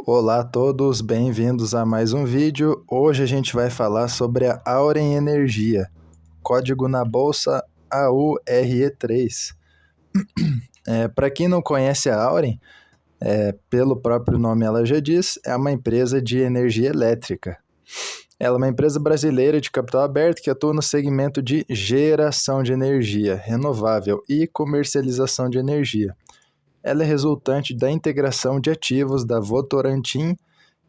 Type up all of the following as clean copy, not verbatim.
Olá a todos, bem-vindos a mais um vídeo. Hoje a gente vai falar sobre a Auren Energia, código na bolsa AURE3. Para quem não conhece a Auren, pelo próprio nome ela já diz, é uma empresa de energia elétrica. Ela é uma empresa brasileira de capital aberto que atua no segmento de geração de energia renovável e comercialização de energia. Ela é resultante da integração de ativos da Votorantim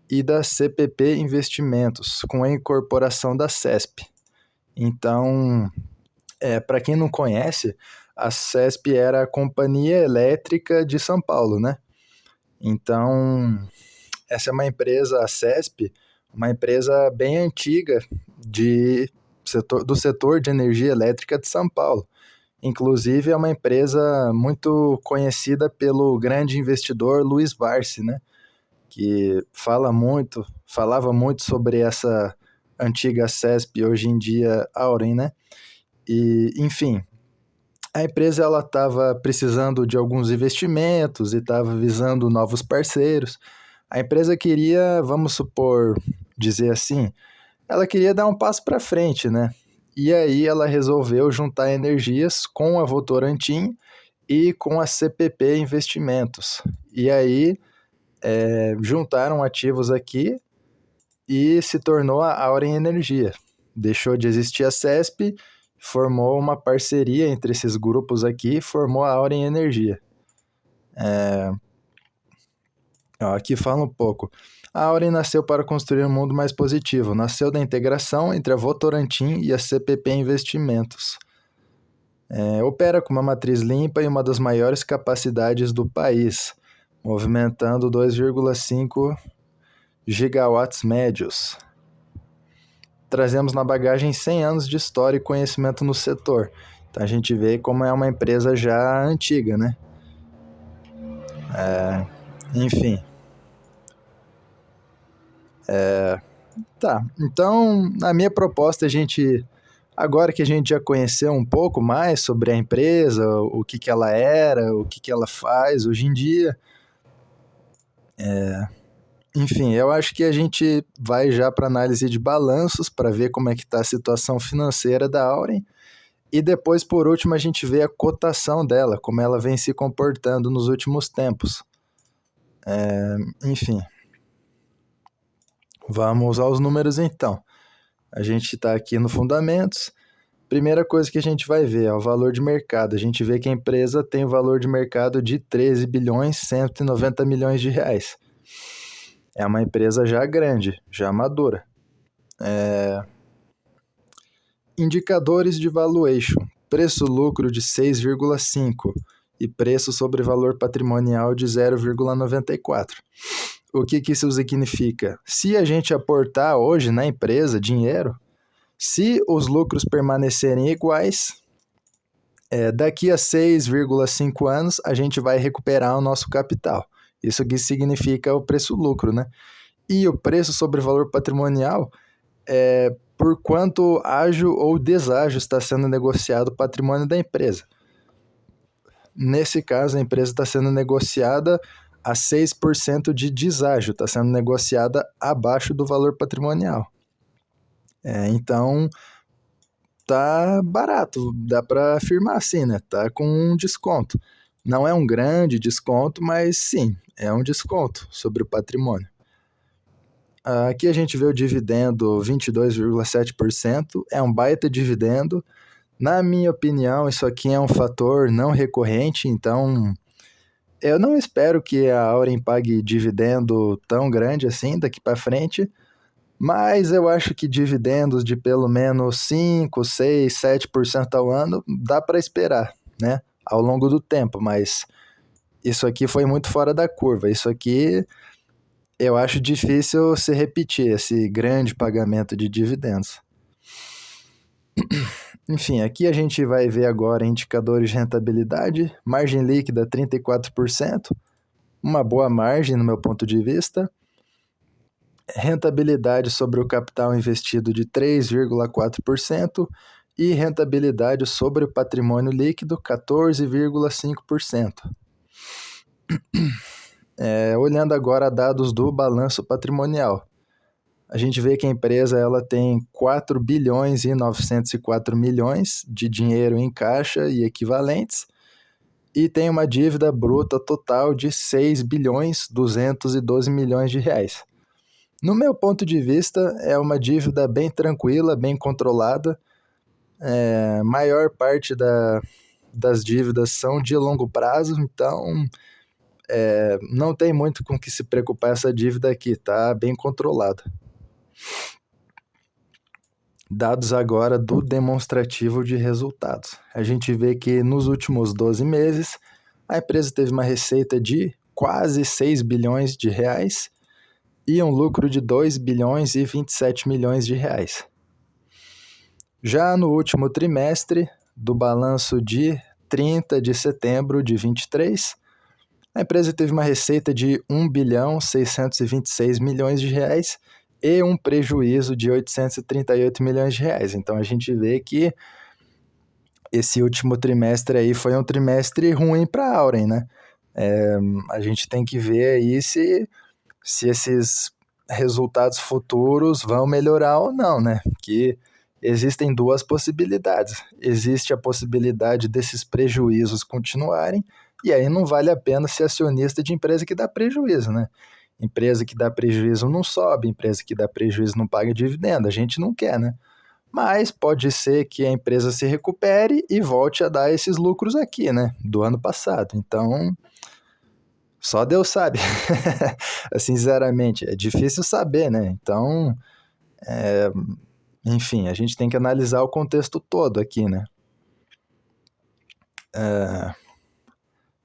e da CPP Investimentos, com a incorporação da CESP. Então, para quem não conhece, a CESP era a Companhia Elétrica de São Paulo, né? Então, essa é uma empresa, a CESP, uma empresa bem antiga do setor de energia elétrica de São Paulo. Inclusive, é uma empresa muito conhecida pelo grande investidor Luiz Barsi, né? Que falava muito sobre essa antiga CESP, hoje em dia Auren, né? E, enfim, a empresa ela estava precisando de alguns investimentos e estava visando novos parceiros. A empresa queria, vamos supor, dizer assim, ela queria dar um passo para frente, né? E aí ela resolveu juntar energias com a Votorantim e com a CPP Investimentos. E aí juntaram ativos aqui e se tornou a Auren Energia. Deixou de existir a CESP, formou uma parceria entre esses grupos aqui e formou a Auren Energia. Aqui fala um pouco. A Auren nasceu para construir um mundo mais positivo. Nasceu da integração entre a Votorantim e a CPP Investimentos. Opera com uma matriz limpa e uma das maiores capacidades do país, movimentando 2,5 gigawatts médios. Trazemos na bagagem 100 anos de história e conhecimento no setor. Então a gente vê como é uma empresa já antiga, né? Enfim. Tá, então a minha proposta é agora que a gente já conheceu um pouco mais sobre a empresa, o que ela era, o que ela faz hoje em dia, enfim, eu acho que a gente vai já para análise de balanços para ver como é que está a situação financeira da Auren e depois, por último, a gente vê a cotação dela, como ela vem se comportando nos últimos tempos. Enfim, vamos aos números então. A gente está aqui no Fundamentos. Primeira coisa que a gente vai ver é o valor de mercado. A gente vê que a empresa tem o valor de mercado de 13 bilhões 190 milhões de reais. É uma empresa já grande, já madura. Indicadores de valuation. Preço-lucro de 6,5 e preço sobre valor patrimonial de 0,94. O que isso significa? Se a gente aportar hoje na empresa dinheiro, se os lucros permanecerem iguais, daqui a 6,5 anos a gente vai recuperar o nosso capital. Isso que significa o preço-lucro, né? E o preço sobre valor patrimonial é por quanto ágio ou deságio está sendo negociado o patrimônio da empresa. Nesse caso, a empresa está sendo negociada a 6% de deságio, está sendo negociada abaixo do valor patrimonial. Então, tá barato, dá para afirmar assim, né? Tá com um desconto. Não é um grande desconto, mas sim, é um desconto sobre o patrimônio. Aqui a gente vê o dividendo 22,7%, é um baita dividendo. Na minha opinião, isso aqui é um fator não recorrente, então eu não espero que a Auren pague dividendo tão grande assim daqui para frente, mas eu acho que dividendos de pelo menos 5, 6, 7% ao ano dá para esperar, né? Ao longo do tempo, mas isso aqui foi muito fora da curva. Isso aqui eu acho difícil se repetir, esse grande pagamento de dividendos. Enfim, aqui a gente vai ver agora indicadores de rentabilidade, margem líquida 34%, uma boa margem no meu ponto de vista, rentabilidade sobre o capital investido de 3,4% e rentabilidade sobre o patrimônio líquido 14,5%. Olhando agora dados do balanço patrimonial, a gente vê que a empresa ela tem 4 bilhões e 904 milhões de dinheiro em caixa e equivalentes e tem uma dívida bruta total de 6 bilhões 212 milhões de reais. No meu ponto de vista, é uma dívida bem tranquila, bem controlada. Maior parte das dívidas são de longo prazo, então não tem muito com que se preocupar essa dívida aqui, tá bem controlada. Dados agora do demonstrativo de resultados. A gente vê que nos últimos 12 meses, a empresa teve uma receita de quase 6 bilhões de reais e um lucro de 2 bilhões e 27 milhões de reais. Já no último trimestre do balanço de 30 de setembro de 23, a empresa teve uma receita de 1 bilhão 626 milhões de reais e um prejuízo de 838 milhões de reais. Então a gente vê que esse último trimestre aí foi um trimestre ruim para a Auren, né? A gente tem que ver aí se esses resultados futuros vão melhorar ou não, né? Que existem duas possibilidades. Existe a possibilidade desses prejuízos continuarem, e aí não vale a pena ser acionista de empresa que dá prejuízo, né? Empresa que dá prejuízo não sobe, empresa que dá prejuízo não paga dividendo, a gente não quer, né? Mas pode ser que a empresa se recupere e volte a dar esses lucros aqui, né? Do ano passado. Então, só Deus sabe. Sinceramente, é difícil saber, né? Então, enfim, a gente tem que analisar o contexto todo aqui, né?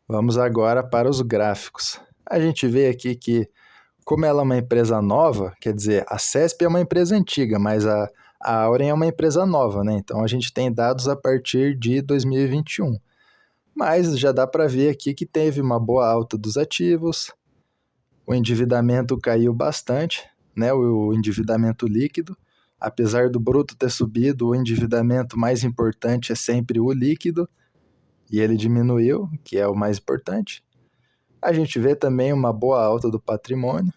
Vamos agora para os gráficos. A gente vê aqui que, como ela é uma empresa nova, quer dizer, a CESP é uma empresa antiga, mas a Auren é uma empresa nova, né? Então a gente tem dados a partir de 2021. Mas já dá para ver aqui que teve uma boa alta dos ativos, o endividamento caiu bastante, né? O endividamento líquido. Apesar do bruto ter subido, o endividamento mais importante é sempre o líquido, e ele diminuiu, que é o mais importante. A gente vê também uma boa alta do patrimônio,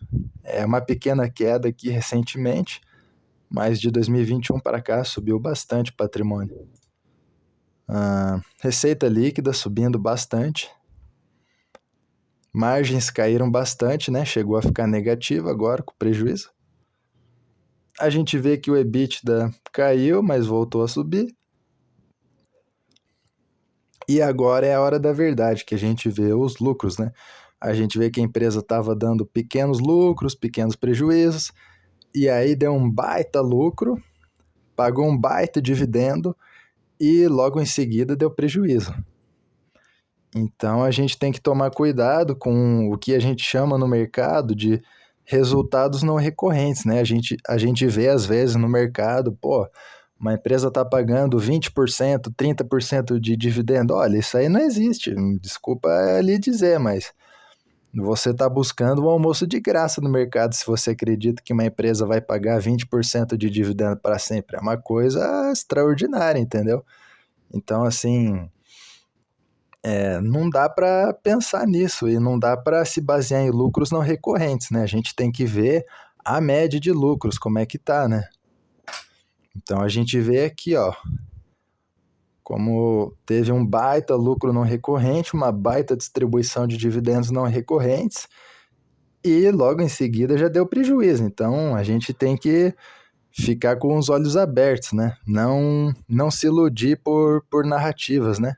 uma pequena queda aqui recentemente, mas de 2021 para cá subiu bastante o patrimônio. Receita líquida subindo bastante. Margens caíram bastante, né? Chegou a ficar negativa agora com prejuízo. A gente vê que o EBITDA caiu, mas voltou a subir. E agora é a hora da verdade, que a gente vê os lucros, né? A gente vê que a empresa estava dando pequenos lucros, pequenos prejuízos, e aí deu um baita lucro, pagou um baita dividendo e logo em seguida deu prejuízo. Então a gente tem que tomar cuidado com o que a gente chama no mercado de resultados não recorrentes, né? A gente vê às vezes no mercado, uma empresa está pagando 20%, 30% de dividendo. Olha, isso aí não existe. Desculpa lhe dizer, mas você está buscando um almoço de graça no mercado se você acredita que uma empresa vai pagar 20% de dividendo para sempre. É uma coisa extraordinária, entendeu? Então, assim, não dá para pensar nisso e não dá para se basear em lucros não recorrentes, né? A gente tem que ver a média de lucros, como é que tá, né? Então a gente vê aqui, ó, como teve um baita lucro não recorrente, uma baita distribuição de dividendos não recorrentes e logo em seguida já deu prejuízo. Então a gente tem que ficar com os olhos abertos, né? Não se iludir por narrativas, né?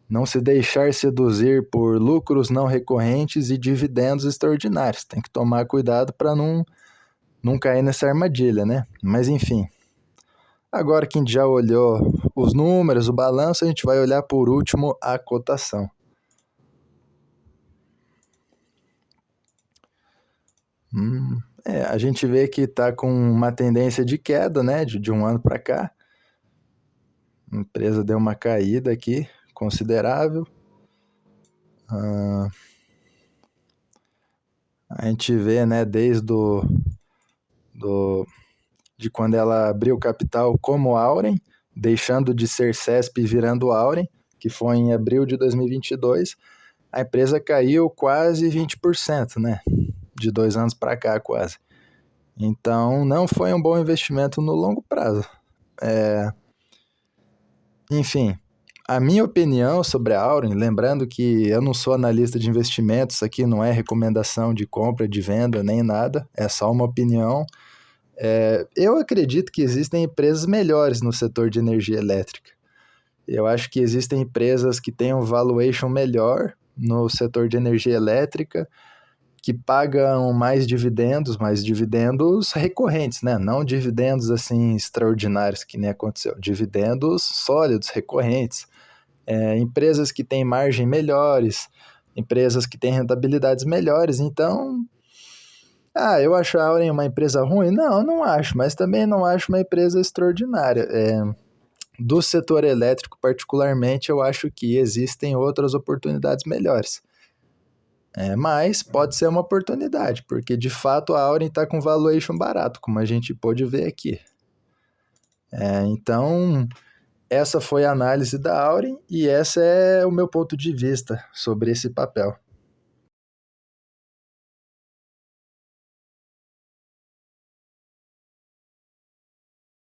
Não se deixar seduzir por lucros não recorrentes e dividendos extraordinários. Tem que tomar cuidado para não cair nessa armadilha, né? Mas enfim. Agora que a gente já olhou os números, o balanço, a gente vai olhar por último a cotação. A gente vê que está com uma tendência de queda, né? De um ano para cá. A empresa deu uma caída aqui considerável. A gente vê, né, desde de quando ela abriu o capital como Auren, deixando de ser CESP e virando Auren, que foi em abril de 2022, a empresa caiu quase 20%, né? De 2 anos para cá, quase. Então, não foi um bom investimento no longo prazo. Enfim, a minha opinião sobre a Auren, lembrando que eu não sou analista de investimentos, isso aqui não é recomendação de compra, de venda, nem nada, é só uma opinião. Eu acredito que existem empresas melhores no setor de energia elétrica. Eu acho que existem empresas que têm um valuation melhor no setor de energia elétrica, que pagam mais dividendos recorrentes, né? Não dividendos assim extraordinários que nem aconteceu, dividendos sólidos, recorrentes. Empresas que têm margem melhores, empresas que têm rentabilidades melhores. Então, eu acho a Auren uma empresa ruim? Não, não acho, mas também não acho uma empresa extraordinária. Do setor elétrico, particularmente, eu acho que existem outras oportunidades melhores. Mas pode ser uma oportunidade, porque de fato a Auren está com valuation barato, como a gente pôde ver aqui. Então, essa foi a análise da Auren e esse é o meu ponto de vista sobre esse papel.